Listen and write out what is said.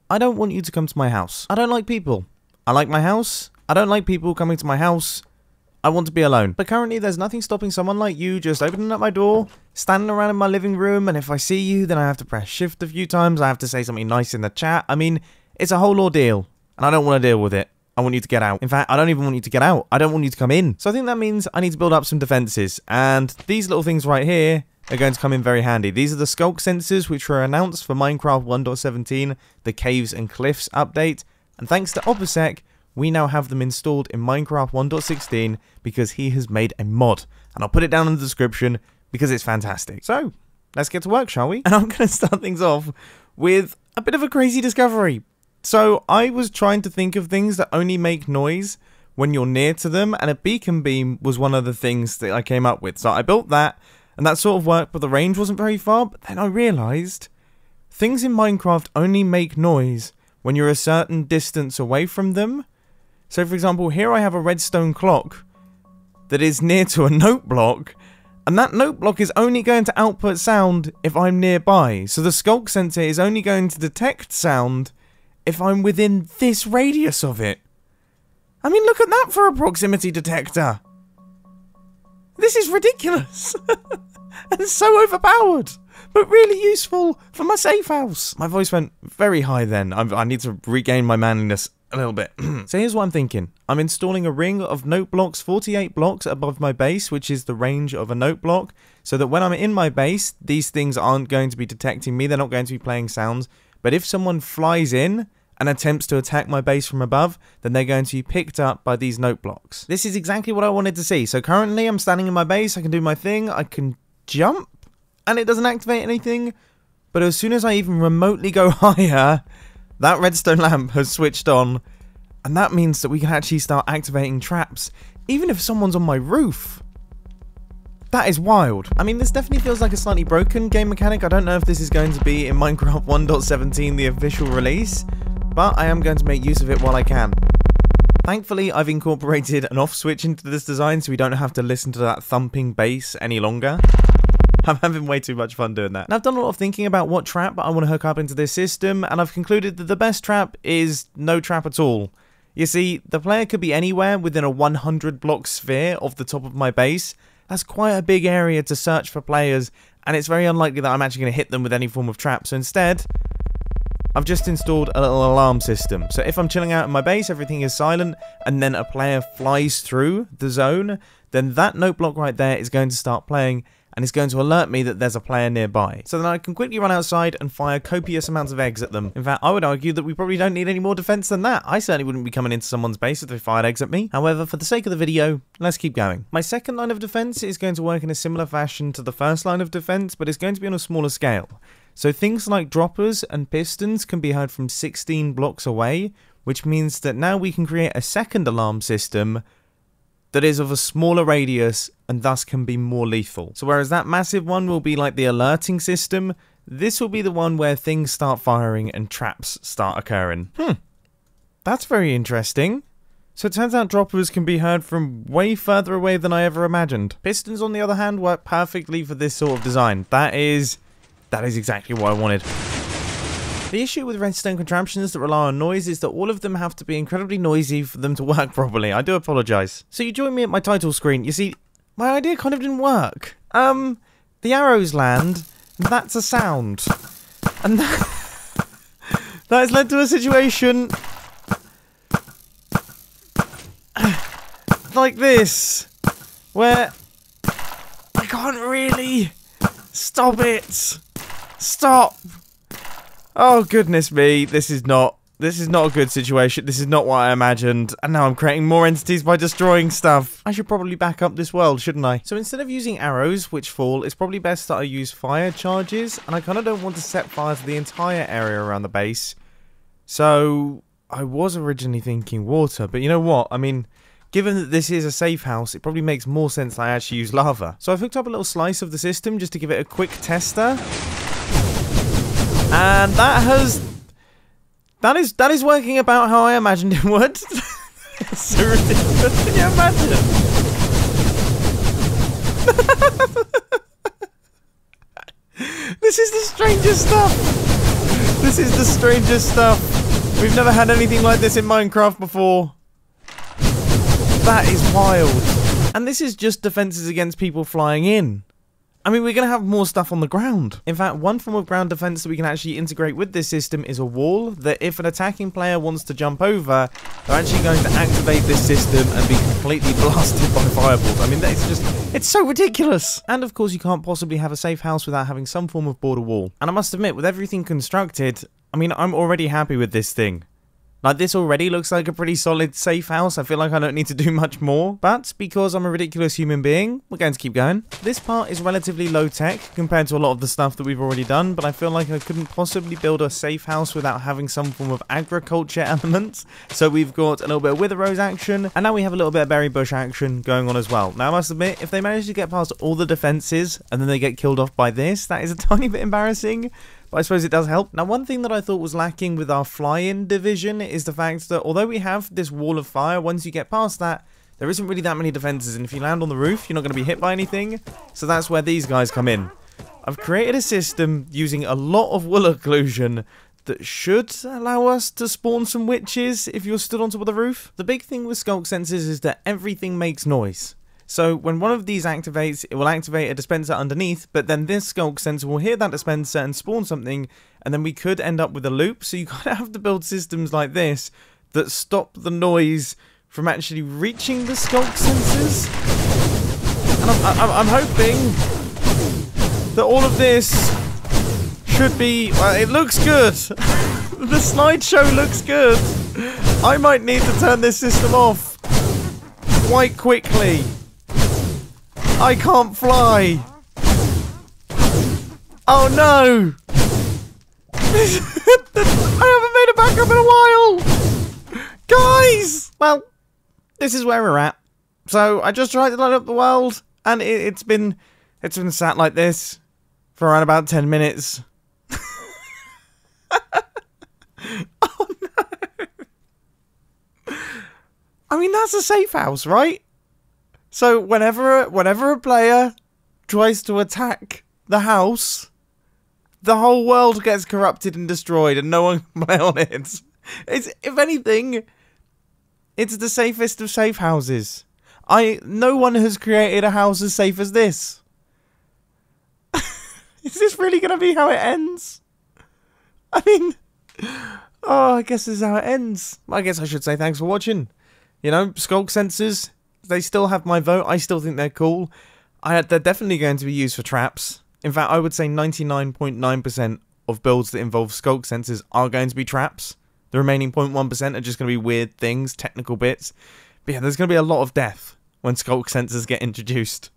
I don't want you to come to my house. I don't like people. I like my house. I don't like people coming to my house. I want to be alone. But currently, there's nothing stopping someone like you just opening up my door, standing around in my living room, and if I see you, then I have to press shift a few times. I have to say something nice in the chat. I mean, it's a whole ordeal, and I don't want to deal with it. I want you to get out. In fact, I don't even want you to get out. I don't want you to come in. So I think that means I need to build up some defenses, and these little things right here are going to come in very handy. These are the Sculk sensors, which were announced for Minecraft 1.17, the Caves and Cliffs update, and thanks to Opposec, we now have them installed in Minecraft 1.16 because he has made a mod. And I'll put it down in the description because it's fantastic. So, let's get to work, shall we? And I'm going to start things off with a bit of a crazy discovery. So, I was trying to think of things that only make noise when you're near to them, and a beacon beam was one of the things that I came up with. So, I built that, and that sort of worked, but the range wasn't very far. But then I realised things in Minecraft only make noise when you're a certain distance away from them. So, for example, here I have a redstone clock that is near to a note block, and that note block is only going to output sound if I'm nearby. So the Sculk sensor is only going to detect sound if I'm within this radius of it. I mean, look at that for a proximity detector. This is ridiculous. And so overpowered, but really useful for my safe house. My voice went very high then. I need to regain my manliness a little bit. So here's what I'm thinking. I'm installing a ring of note blocks, 48 blocks above my base, which is the range of a note block, so that when I'm in my base, these things aren't going to be detecting me. They're not going to be playing sounds. But if someone flies in and attempts to attack my base from above, then they're going to be picked up by these note blocks. This is exactly what I wanted to see. So currently I'm standing in my base. I can do my thing. I can jump and it doesn't activate anything. But as soon as I even remotely go higher, that redstone lamp has switched on, and that means that we can actually start activating traps, even if someone's on my roof. That is wild. I mean, this definitely feels like a slightly broken game mechanic. I don't know if this is going to be in Minecraft 1.17, the official release, but I am going to make use of it while I can. Thankfully, I've incorporated an off switch into this design, so we don't have to listen to that thumping bass any longer. I'm having way too much fun doing that. And I've done a lot of thinking about what trap I want to hook up into this system, and I've concluded that the best trap is no trap at all. You see, the player could be anywhere within a 100 block sphere of the top of my base. That's quite a big area to search for players, and it's very unlikely that I'm actually going to hit them with any form of trap. So instead, I've just installed a little alarm system. So if I'm chilling out in my base, everything is silent, and then a player flies through the zone, then that note block right there is going to start playing, and it's going to alert me that there's a player nearby. So then I can quickly run outside and fire copious amounts of eggs at them. In fact, I would argue that we probably don't need any more defense than that. I certainly wouldn't be coming into someone's base if they fired eggs at me. However, for the sake of the video, let's keep going. My second line of defense is going to work in a similar fashion to the first line of defense, but it's going to be on a smaller scale. So things like droppers and pistons can be heard from 16 blocks away, which means that now we can create a second alarm system that is of a smaller radius and thus can be more lethal. So whereas that massive one will be like the alerting system, this will be the one where things start firing and traps start occurring. That's very interesting. So it turns out droppers can be heard from way further away than I ever imagined. Pistons, on the other hand, work perfectly for this sort of design. That is exactly what I wanted. The issue with redstone contraptions that rely on noise is that all of them have to be incredibly noisy for them to work properly. I do apologise. So you join me at my title screen. You see, my idea kind of didn't work. The arrows land, and that's a sound. And that has led to a situation like this, where I can't really stop it. Stop. Oh goodness me, this is not a good situation. This is not what I imagined. And now I'm creating more entities by destroying stuff. I should probably back up this world, shouldn't I? So instead of using arrows, which fall, it's probably best that I use fire charges. And I kind of don't want to set fire to the entire area around the base. So I was originally thinking water, but you know what? I mean, given that this is a safe house, it probably makes more sense that I actually use lava. So I've hooked up a little slice of the system just to give it a quick tester. And that is working about how I imagined it would. It's so ridiculous. Can you imagine? This is the strangest stuff. This is the strangest stuff. We've never had anything like this in Minecraft before. That is wild. And this is just defenses against people flying in. I mean, we're going to have more stuff on the ground. In fact, one form of ground defense that we can actually integrate with this system is a wall that if an attacking player wants to jump over, they're actually going to activate this system and be completely blasted by fireballs. I mean, it's so ridiculous. And of course, you can't possibly have a safe house without having some form of border wall. And I must admit, with everything constructed, I mean, I'm already happy with this thing. Like, this already looks like a pretty solid safe house. I feel like I don't need to do much more. But because I'm a ridiculous human being, we're going to keep going. This part is relatively low tech compared to a lot of the stuff that we've already done. But I feel like I couldn't possibly build a safe house without having some form of agriculture element. So we've got a little bit of wither rose action. And now we have a little bit of berry bush action going on as well. Now, I must admit, if they manage to get past all the defenses and then they get killed off by this, that is a tiny bit embarrassing. But I suppose it does help. Now, one thing that I thought was lacking with our fly-in division is the fact that although we have this wall of fire, once you get past that, there isn't really that many defenses. And if you land on the roof, you're not going to be hit by anything. So that's where these guys come in. I've created a system using a lot of wool occlusion that should allow us to spawn some witches if you're stood on top of the roof. The big thing with Sculk sensors is that everything makes noise. So when one of these activates, it will activate a dispenser underneath, but then this Sculk sensor will hear that dispenser and spawn something, and then we could end up with a loop. So you kind of have to build systems like this that stop the noise from actually reaching the Sculk sensors. And I'm hoping that all of this should be, well, it looks good. The slideshow looks good. I might need to turn this system off quite quickly. I can't fly. Oh no! I haven't made a backup in a while! Guys! Well, this is where we're at. So, I just tried to light up the world, and it's been sat like this for around about 10 minutes. Oh no! I mean, that's a safe house, right? So whenever a player tries to attack the house, the whole world gets corrupted and destroyed and no one can play on it. If anything, it's the safest of safe houses. No one has created a house as safe as this. Is this really going to be how it ends? I mean, oh, I guess this is how it ends. I guess I should say thanks for watching. You know, Sculk sensors, they still have my vote. I still think they're cool. They're definitely going to be used for traps. In fact, I would say 99.9% of builds that involve Sculk sensors are going to be traps. The remaining 0.1% are just going to be weird things, technical bits. But yeah, there's going to be a lot of death when Sculk sensors get introduced.